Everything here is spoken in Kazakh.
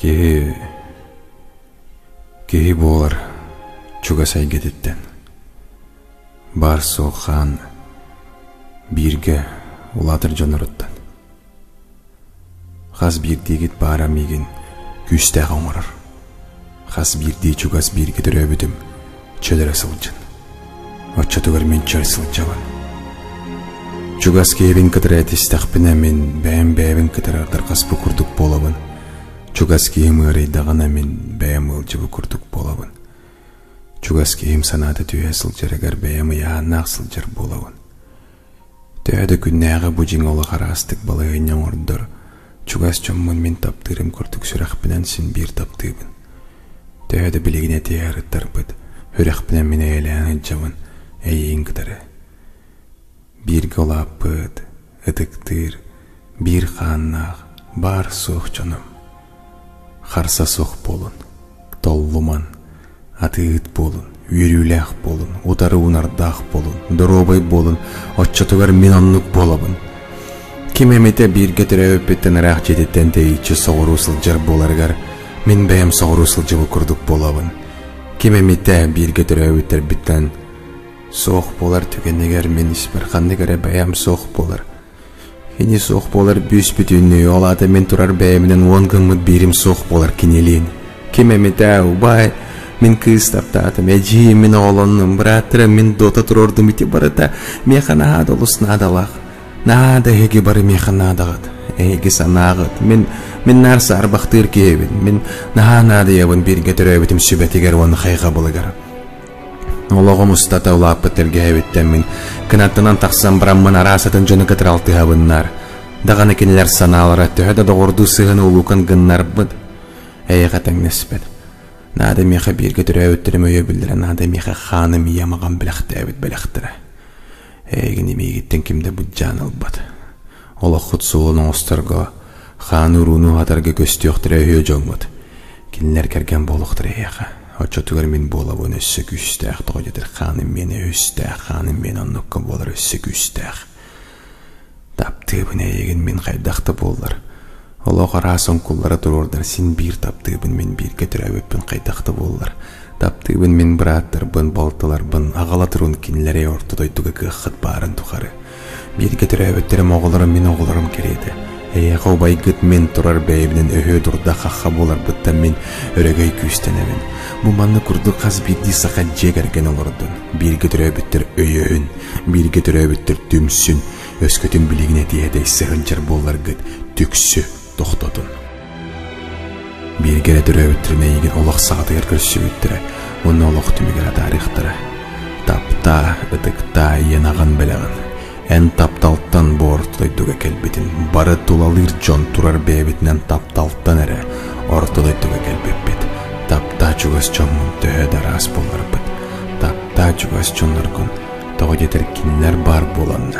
Kehi bolar çugasay geditten. Bar soğan birge ulatır jonuruttan. Xas birdi git baram egen küste oңорор. Xas birdi çugas birge döröbüdüm çölere sılcın. Отчатугар мен чөл сылжабан. Чугас кебин кытыра тестақпына мен бәйім кытыра тарқаспы күрдік болабын. Чугас кем ырайдағана мен бәйім ылжыбы күрдік болабын. Чугас кем санаты түйе сылжарагар бәйімі яғанақ сылжар болабын. Түйеді күннәғі бұжың олы қарастық балайынан ордыр. Чугас чоммын мен таптырым күрдік сүрақпынан сен бір таптыбын. Түйеді білігіне тейәрі тарбыд. Хүрақпынан мен әйләңі жабын. Әйін кытары. Bir golapıd, ıdıktır, bir қаннақ, бар соқ жаным. Қарса соқ болын, толлуман, атыыт болын, үйріләқ болын, утары унардақ болын, дұробай болын, отчатығар мен оннық болабын. Кемемете бір кетірі өппеттен рақ жететтен дейітші соғыру сылжар боларғар, мен бәйім соғыру сылжыбы күрдік болабын. Кемемете бір кетірі өттер біттен, соқ болар түгенегер мен испарқандығары бәйім соқ болар. Хені соқ болар бүйс бүтінне олады мен тұрар бәйімінен 10 күнміт берім соқ болар кенелейін. Кемемет әу бай, мен кыз таптатым, әжейім мен оғылының бұратыры мен дота тұрордым ете барыта меқана адылыс надалақ. Нада әге бары меқана адағыд, әге санағыд. Мен нарсы арбақтыр кебін, мен нады ебін берге түрәбітім сүбәтігер оны қайға болығар. Олоғым ұстата ұлап бітірге әветтен мен кінаттынан тақсам браммын арасатын жыны кітір алты ғабыннар. Дағаны кенелер саналыра түйеді доғырду сығын ұлуқын ғыннар бұд. Әйіғатың неспет. Нады меқі берге түрі әветтірім өйе білдірі, нады меқі қаным ямаған біліқті әвет біліқтірі. Әйгін емегеттен кімді бұд жаныл бұд. Олық құт суылының ұстырға, қан ұруыны атарға көсті өқтірі өйе жоң бұд. Кенелер кәрген болуқтыры әйіға. Отчатугар мен болабын өссі күстәқ, тоғыдыр қаным мені өстәқ, қаным мен онныққа болар өссі күстәқ. Таптыбын әйеген мен қайдақты болар. Олоға расын құллары тұрордар, сен бір таптыбын мен бірге түрәуіппін қайдақты болар. Таптыбын мен біраттырбын, балтыларбын, ағалатырын кенлері ортыдойдығы қыққыт барын тұқары. Бірге түрәуіптерім оғыларым мен оғыларым кереді. Әйеға байгыт мен тұрар бәйбінен өйе дұрда қаққа болар бұттан мен өрегей күстенемін. Бұл манны күрді қаз бірді сақа жегерген олырдың. Бірге түрәбіттір өйеін, бірге түрәбіттір түмсін, өскөтін білігіне дейедей сығынчар болар ғыд түксі тоқтадың. Бірге түрәбіттіріне еген олық сағаты еркірсі өттірі, оны олық түмігері тарихтыры. Тапта, ұтықта, енағын біліғін. Ән тапталттан бортылайдуға кәлбетін, бары тулалыр жон тұрар бәйбетінен тапталттан әрі, ортылайдуға кәлбет. Тапта чугас чонмын төхеді рас болар бұд. Тапта чугас чонлар күн, тоғы детер кенлер бар боланна.